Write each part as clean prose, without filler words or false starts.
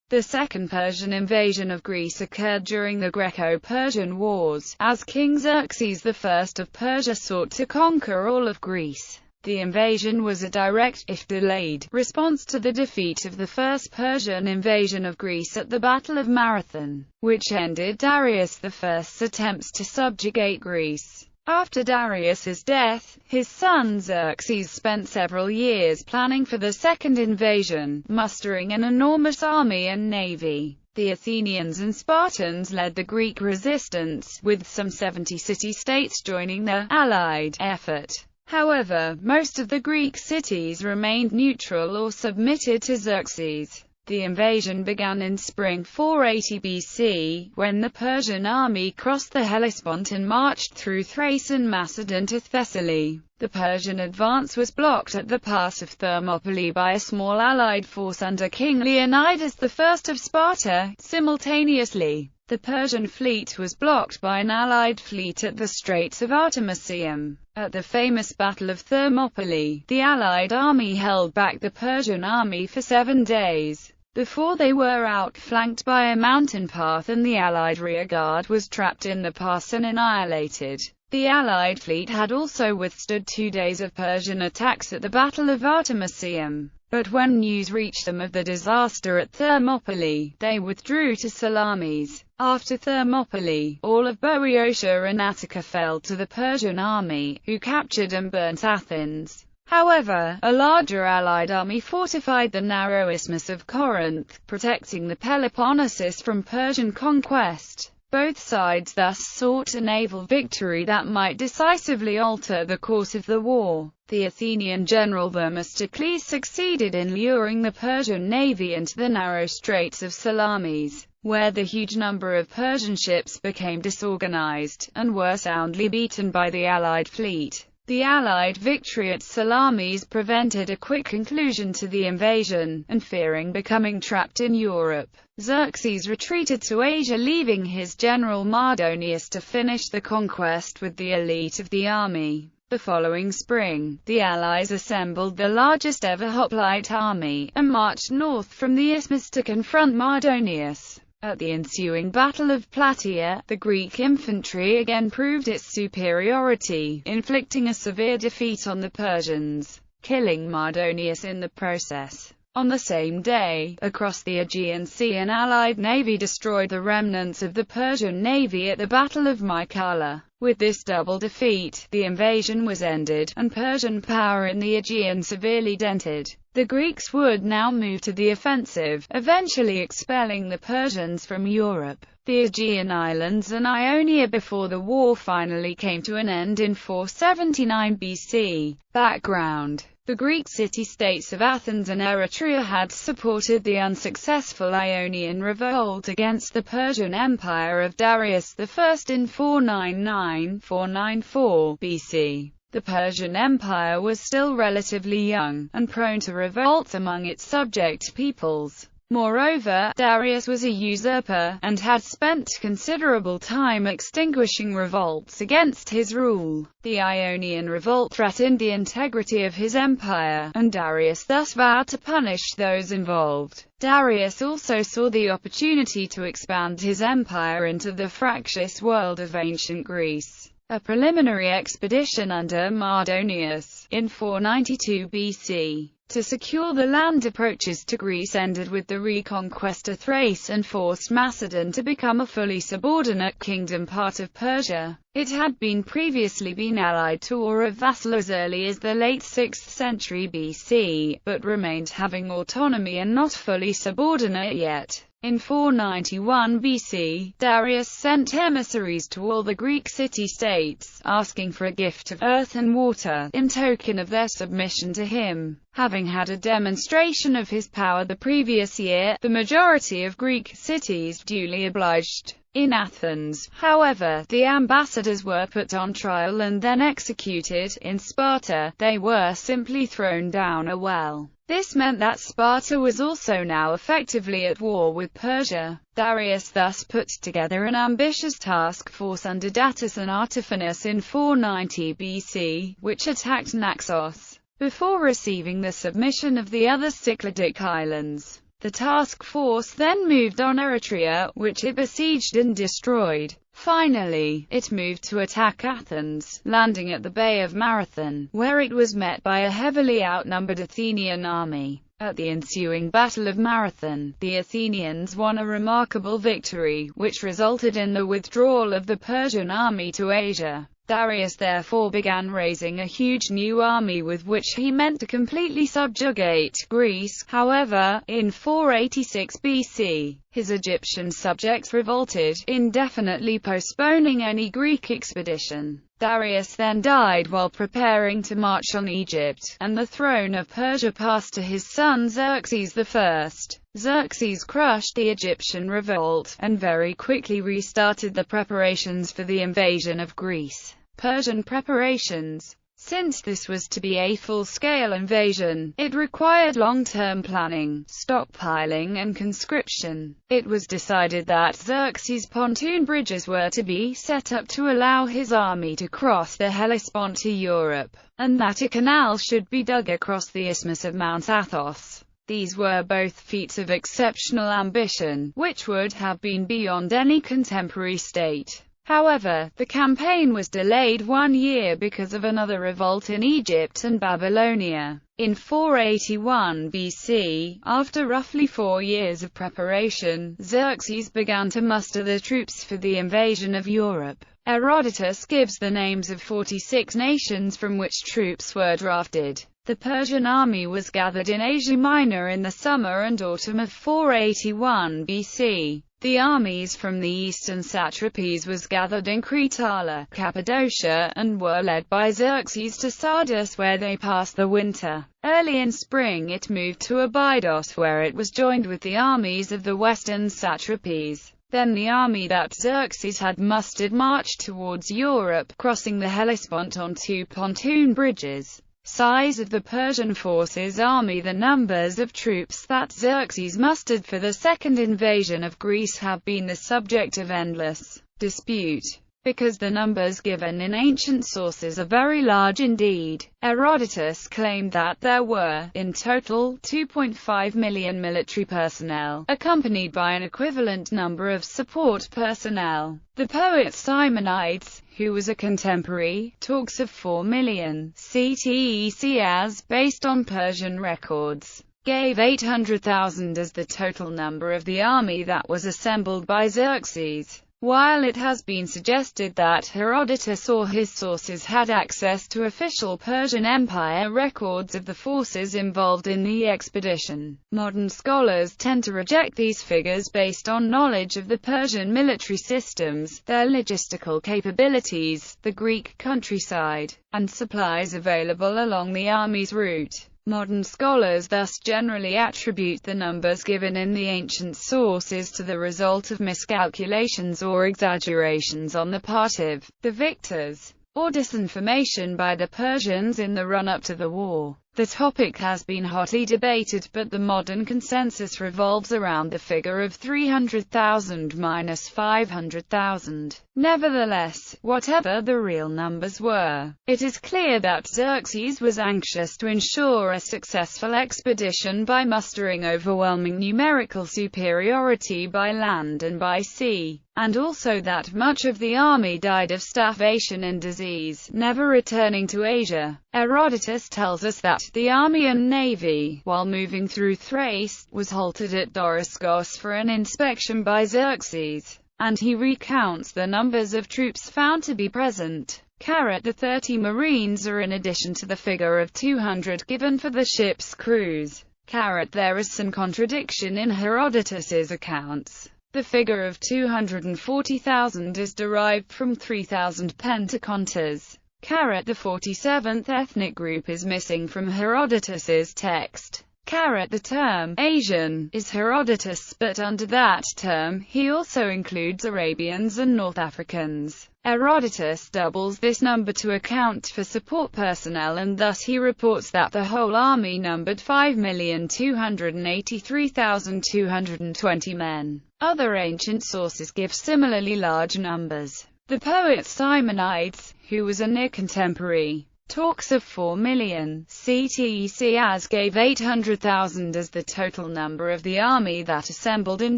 The Second Persian invasion of Greece occurred during the Greco-Persian Wars, as King Xerxes I of Persia sought to conquer all of Greece. The invasion was a direct, if delayed, response to the defeat of the First Persian invasion of Greece at the Battle of Marathon, which ended Darius I's attempts to subjugate Greece. After Darius's death, his son Xerxes spent several years planning for the second invasion, mustering an enormous army and navy. The Athenians and Spartans led the Greek resistance, with some 70 city-states joining the Allied effort. However, most of the Greek cities remained neutral or submitted to Xerxes. The invasion began in spring 480 BC, when the Persian army crossed the Hellespont and marched through Thrace and Macedon to Thessaly. The Persian advance was blocked at the pass of Thermopylae by a small allied force under King Leonidas I of Sparta. Simultaneously, the Persian fleet was blocked by an allied fleet at the Straits of Artemisium. At the famous Battle of Thermopylae, the allied army held back the Persian army for 7 days, before they were outflanked by a mountain path, and the allied rearguard was trapped in the pass and annihilated. The allied fleet had also withstood 2 days of Persian attacks at the Battle of Artemisium. But when news reached them of the disaster at Thermopylae, they withdrew to Salamis. After Thermopylae, all of Boeotia and Attica fell to the Persian army, who captured and burnt Athens. However, a larger allied army fortified the narrow isthmus of Corinth, protecting the Peloponnesus from Persian conquest. Both sides thus sought a naval victory that might decisively alter the course of the war. The Athenian general Themistocles succeeded in luring the Persian navy into the narrow straits of Salamis, where the huge number of Persian ships became disorganized, and were soundly beaten by the allied fleet. The Allied victory at Salamis prevented a quick conclusion to the invasion, and fearing becoming trapped in Europe, Xerxes retreated to Asia, leaving his general Mardonius to finish the conquest with the elite of the army. The following spring, the Allies assembled the largest ever hoplite army, and marched north from the isthmus to confront Mardonius. At the ensuing Battle of Plataea, the Greek infantry again proved its superiority, inflicting a severe defeat on the Persians, killing Mardonius in the process. On the same day, across the Aegean Sea, an allied navy destroyed the remnants of the Persian navy at the Battle of Mycale. With this double defeat, the invasion was ended, and Persian power in the Aegean severely dented. The Greeks would now move to the offensive, eventually expelling the Persians from Europe, the Aegean Islands and Ionia before the war finally came to an end in 479 BC. Background: the Greek city-states of Athens and Eretria had supported the unsuccessful Ionian revolt against the Persian Empire of Darius I in 499–494 BC. The Persian Empire was still relatively young, and prone to revolts among its subject peoples. Moreover, Darius was a usurper, and had spent considerable time extinguishing revolts against his rule. The Ionian revolt threatened the integrity of his empire, and Darius thus vowed to punish those involved. Darius also saw the opportunity to expand his empire into the fractious world of ancient Greece. A preliminary expedition under Mardonius, in 492 BC, to secure the land approaches to Greece ended with the reconquest of Thrace and forced Macedon to become a fully subordinate kingdom part of Persia. It had previously been allied to or a vassal as early as the late 6th century BC, but remained having autonomy and not fully subordinate yet. In 491 BC, Darius sent emissaries to all the Greek city-states, asking for a gift of earth and water, in token of their submission to him. Having had a demonstration of his power the previous year, the majority of Greek cities duly obliged. In Athens, however, the ambassadors were put on trial and then executed. In Sparta, they were simply thrown down a well. This meant that Sparta was also now effectively at war with Persia. Darius thus put together an ambitious task force under Datis and Artaphernes in 490 BC, which attacked Naxos, before receiving the submission of the other Cycladic islands. The task force then moved on Eritrea, which it besieged and destroyed. Finally, it moved to attack Athens, landing at the Bay of Marathon, where it was met by a heavily outnumbered Athenian army. At the ensuing Battle of Marathon, the Athenians won a remarkable victory, which resulted in the withdrawal of the Persian army to Asia. Darius therefore began raising a huge new army with which he meant to completely subjugate Greece. However, in 486 BC, his Egyptian subjects revolted, indefinitely postponing any Greek expedition. Darius then died while preparing to march on Egypt, and the throne of Persia passed to his son Xerxes I. Xerxes crushed the Egyptian revolt, and very quickly restarted the preparations for the invasion of Greece. Persian preparations. Since this was to be a full-scale invasion, it required long-term planning, stockpiling and conscription. It was decided that Xerxes' pontoon bridges were to be set up to allow his army to cross the Hellespont to Europe, and that a canal should be dug across the Isthmus of Mount Athos. These were both feats of exceptional ambition, which would have been beyond any contemporary state. However, the campaign was delayed 1 year because of another revolt in Egypt and Babylonia. In 481 BC, after roughly 4 years of preparation, Xerxes began to muster the troops for the invasion of Europe. Herodotus gives the names of 46 nations from which troops were drafted. The Persian army was gathered in Asia Minor in the summer and autumn of 481 BC. The armies from the eastern satrapies was gathered in Cretala, Cappadocia, and were led by Xerxes to Sardis, where they passed the winter. Early in spring it moved to Abydos, where it was joined with the armies of the western satrapies. Then the army that Xerxes had mustered marched towards Europe, crossing the Hellespont on 2 pontoon bridges. Size of the Persian forces army. The numbers of troops that Xerxes mustered for the second invasion of Greece have been the subject of endless dispute, because the numbers given in ancient sources are very large indeed. Herodotus claimed that there were, in total, 2.5 million military personnel, accompanied by an equivalent number of support personnel. The poet Simonides, who was a contemporary, talks of 4 million CTEC as, based on Persian records, gave 800,000 as the total number of the army that was assembled by Xerxes. While it has been suggested that Herodotus or his sources had access to official Persian Empire records of the forces involved in the expedition, modern scholars tend to reject these figures based on knowledge of the Persian military systems, their logistical capabilities, the Greek countryside, and supplies available along the army's route. Modern scholars thus generally attribute the numbers given in the ancient sources to the result of miscalculations or exaggerations on the part of the victors, or disinformation by the Persians in the run-up to the war. The topic has been hotly debated, but the modern consensus revolves around the figure of 300,000 minus 500,000. Nevertheless, whatever the real numbers were, it is clear that Xerxes was anxious to ensure a successful expedition by mustering overwhelming numerical superiority by land and by sea, and also that much of the army died of starvation and disease, never returning to Asia. Herodotus tells us that the army and navy, while moving through Thrace, was halted at Doriscos for an inspection by Xerxes, and he recounts the numbers of troops found to be present. The 30 marines are in addition to the figure of 200 given for the ship's crews. There is some contradiction in Herodotus's accounts. The figure of 240,000 is derived from 3,000 pentaconters. The 47th ethnic group is missing from Herodotus's text. The term Asian is Herodotus, but under that term he also includes Arabians and North Africans. Herodotus doubles this number to account for support personnel, and thus he reports that the whole army numbered 5,283,220 men. Other ancient sources give similarly large numbers. The poet Simonides, who was a near contemporary, Talks of 4 million CTECAS gave 800,000 as the total number of the army that assembled in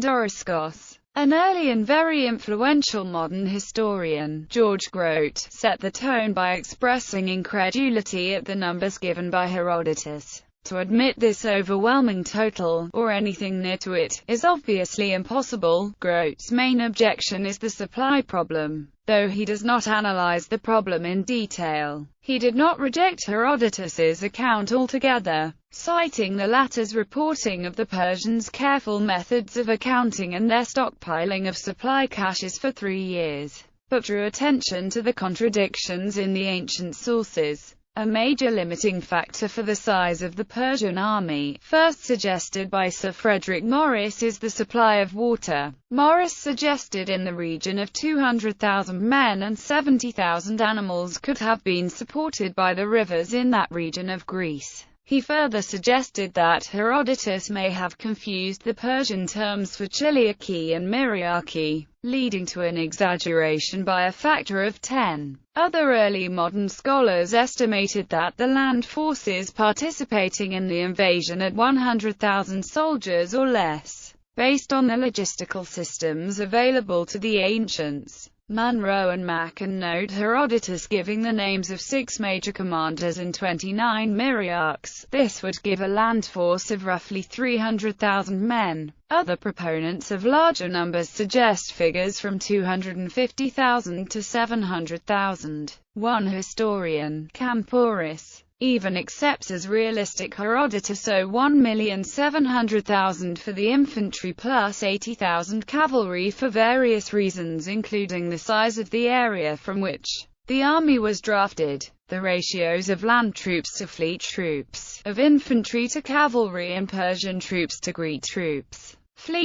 Doriskos. An early and very influential modern historian, George Grote, set the tone by expressing incredulity at the numbers given by Herodotus. To admit this overwhelming total, or anything near to it, is obviously impossible. Grote's main objection is the supply problem. Though he does not analyze the problem in detail, he did not reject Herodotus's account altogether, citing the latter's reporting of the Persians' careful methods of accounting and their stockpiling of supply caches for 3 years, but drew attention to the contradictions in the ancient sources. A major limiting factor for the size of the Persian army, first suggested by Sir Frederick Morris, is the supply of water. Morris suggested in the region of 200,000 men and 70,000 animals could have been supported by the rivers in that region of Greece. He further suggested that Herodotus may have confused the Persian terms for chiliarchy and myriarchy, leading to an exaggeration by a factor of 10. Other early modern scholars estimated that the land forces participating in the invasion had 100,000 soldiers or less, based on the logistical systems available to the ancients. Munro and Macken note Herodotus giving the names of 6 major commanders and 29 myriarchs. This would give a land force of roughly 300,000 men. Other proponents of larger numbers suggest figures from 250,000 to 700,000. One historian, Camporus, even accepts as realistic Herodotus' 1,700,000 for the infantry plus 80,000 cavalry for various reasons, including the size of the area from which the army was drafted, the ratios of land troops to fleet troops, of infantry to cavalry and Persian troops to Greek troops.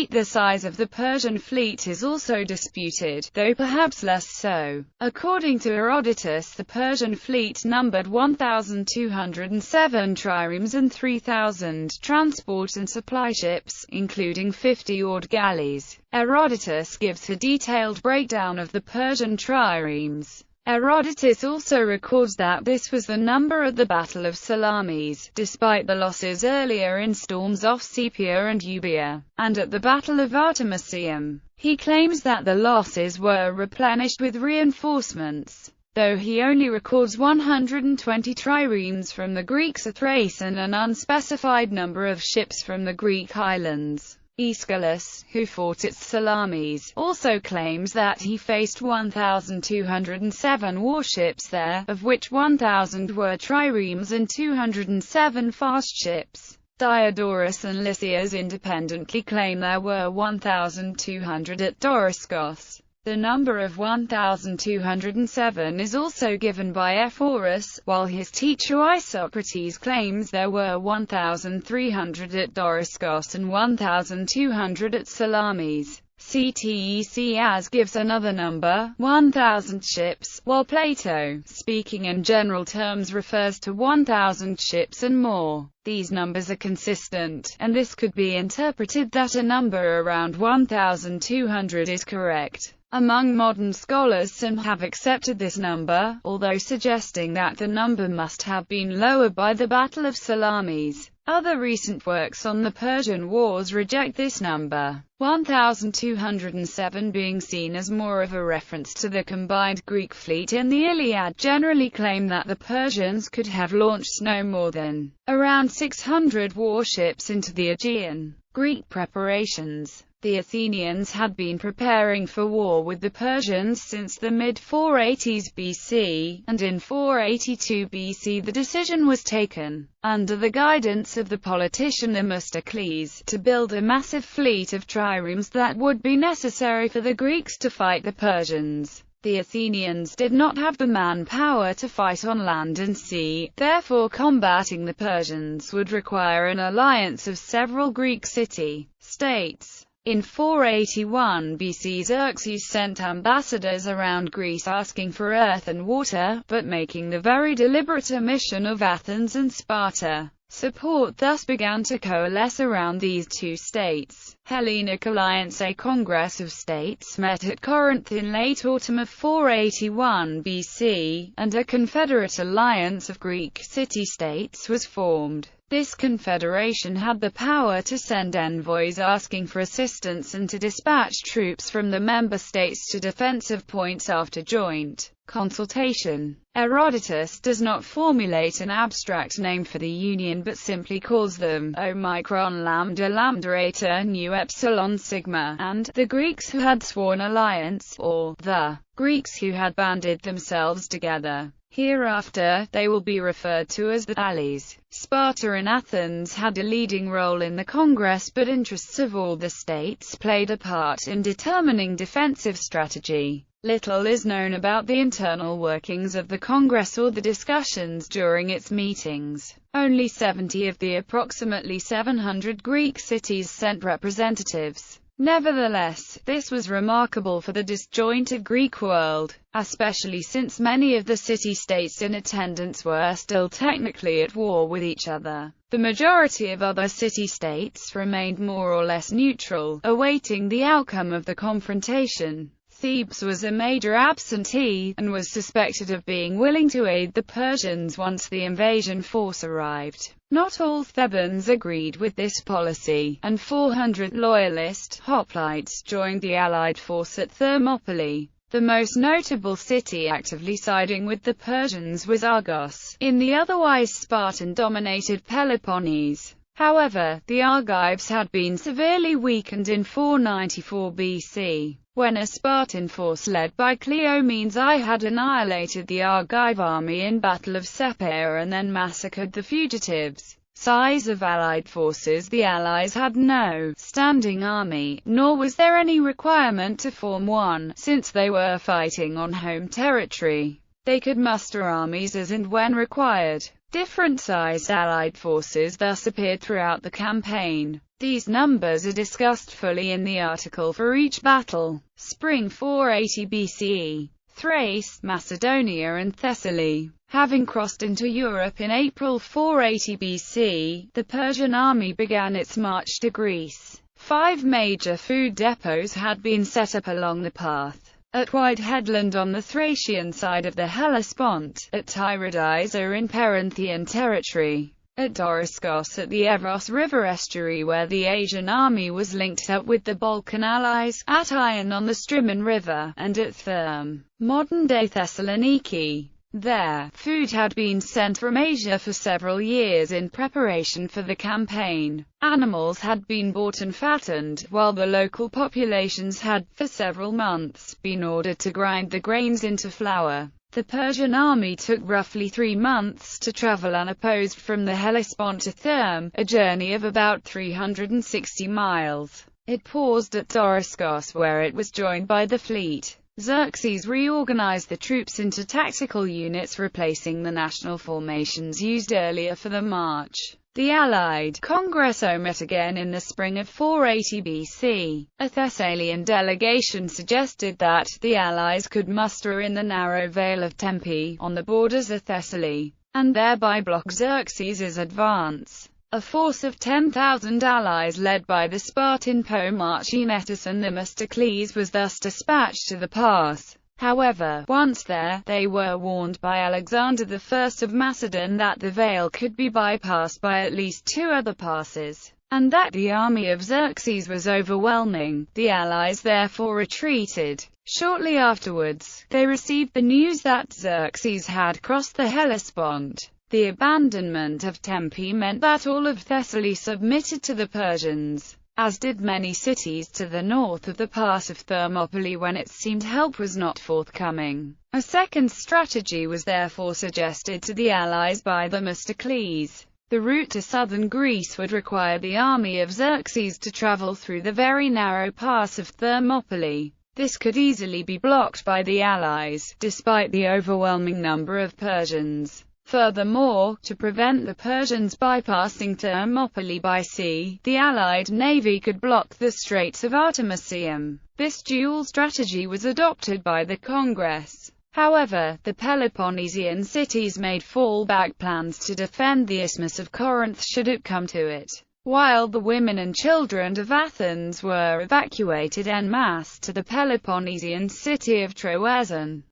The size of the Persian fleet is also disputed, though perhaps less so. According to Herodotus, the Persian fleet numbered 1,207 triremes and 3,000 transport and supply ships, including 50 oared galleys. Herodotus gives a detailed breakdown of the Persian triremes. Herodotus also records that this was the number at the Battle of Salamis, despite the losses earlier in storms off Sepia and Euboea, and at the Battle of Artemisium. He claims that the losses were replenished with reinforcements, though he only records 120 triremes from the Greeks at Thrace and an unspecified number of ships from the Greek islands. Aeschylus, who fought at Salamis, also claims that he faced 1,207 warships there, of which 1,000 were triremes and 207 fast ships. Diodorus and Lysias independently claim there were 1,200 at Doriskos. The number of 1,207 is also given by Ephorus, while his teacher Isocrates claims there were 1,300 at Doriskos and 1,200 at Salamis. CTECAS gives another number, 1,000 ships, while Plato, speaking in general terms, refers to 1,000 ships and more. These numbers are consistent, and this could be interpreted that a number around 1,200 is correct. Among modern scholars, some have accepted this number, although suggesting that the number must have been lower by the Battle of Salamis. Other recent works on the Persian Wars reject this number, 1,207 being seen as more of a reference to the combined Greek fleet in the Iliad. Generally claim that the Persians could have launched no more than around 600 warships into the Aegean. Greek preparations. The Athenians had been preparing for war with the Persians since the mid-480s BC, and in 482 BC the decision was taken, under the guidance of the politician Themistocles, to build a massive fleet of triremes that would be necessary for the Greeks to fight the Persians. The Athenians did not have the manpower to fight on land and sea, therefore combating the Persians would require an alliance of several Greek city-states. In 481 BC Xerxes sent ambassadors around Greece asking for earth and water, but making the very deliberate omission of Athens and Sparta. Support thus began to coalesce around these two states. Hellenic Alliance. A Congress of States met at Corinth in late autumn of 481 BC, and a Confederate Alliance of Greek city-states was formed. This confederation had the power to send envoys asking for assistance and to dispatch troops from the member states to defensive points after joint consultation. Herodotus does not formulate an abstract name for the union but simply calls them Omicron Lambda Lambda Eta Nu Epsilon Sigma, and the Greeks who had sworn alliance, or the Greeks who had banded themselves together. Hereafter, they will be referred to as the allies. Sparta and Athens had a leading role in the Congress, but interests of all the states played a part in determining defensive strategy. Little is known about the internal workings of the Congress or the discussions during its meetings. Only 70 of the approximately 700 Greek cities sent representatives. Nevertheless, this was remarkable for the disjointed Greek world, especially since many of the city-states in attendance were still technically at war with each other. The majority of other city-states remained more or less neutral, awaiting the outcome of the confrontation. Thebes was a major absentee, and was suspected of being willing to aid the Persians once the invasion force arrived. Not all Thebans agreed with this policy, and 400 loyalist hoplites joined the allied force at Thermopylae. The most notable city actively siding with the Persians was Argos, in the otherwise Spartan-dominated Peloponnese. However, the Argives had been severely weakened in 494 BC, when a Spartan force led by Cleomenes I had annihilated the Argive army in Battle of Sepaer and then massacred the fugitives. Size of allied forces. The allies had no standing army, nor was there any requirement to form one, since they were fighting on home territory. They could muster armies as and when required. Different-sized allied forces thus appeared throughout the campaign. These numbers are discussed fully in the article for each battle. Spring 480 BCE. Thrace, Macedonia and Thessaly. Having crossed into Europe in April 480 BC, the Persian army began its march to Greece. 5 major food depots had been set up along the path. At White Headland on the Thracian side of the Hellespont, at Tyrrheniza in Perinthian territory, at Doriskos at the Evros River estuary where the Asian army was linked up with the Balkan allies, at Ion on the Strymon River, and at Therm, modern-day Thessaloniki. There, food had been sent from Asia for several years in preparation for the campaign. Animals had been bought and fattened, while the local populations had, for several months, been ordered to grind the grains into flour. The Persian army took roughly 3 months to travel unopposed from the Hellespont to Therm, a journey of about 360 miles. It paused at Doriskos where it was joined by the fleet. Xerxes reorganized the troops into tactical units replacing the national formations used earlier for the march. The Allied Congresso met again in the spring of 480 BC. A Thessalian delegation suggested that the Allies could muster in the narrow vale of Tempe, on the borders of Thessaly, and thereby block Xerxes' advance. A force of 10,000 allies led by the Spartan Pomarchinetus and Themistocles was thus dispatched to the pass. However, once there, they were warned by Alexander I of Macedon that the vale could be bypassed by at least 2 other passes, and that the army of Xerxes was overwhelming. The allies therefore retreated. Shortly afterwards, they received the news that Xerxes had crossed the Hellespont. The abandonment of Tempe meant that all of Thessaly submitted to the Persians, as did many cities to the north of the pass of Thermopylae when it seemed help was not forthcoming. A second strategy was therefore suggested to the allies by Themistocles. The route to southern Greece would require the army of Xerxes to travel through the very narrow pass of Thermopylae. This could easily be blocked by the allies, despite the overwhelming number of Persians. Furthermore, to prevent the Persians bypassing Thermopylae by sea, the Allied navy could block the Straits of Artemisium. This dual strategy was adopted by the Congress. However, the Peloponnesian cities made fallback plans to defend the Isthmus of Corinth should it come to it, while the women and children of Athens were evacuated en masse to the Peloponnesian city of Troezen.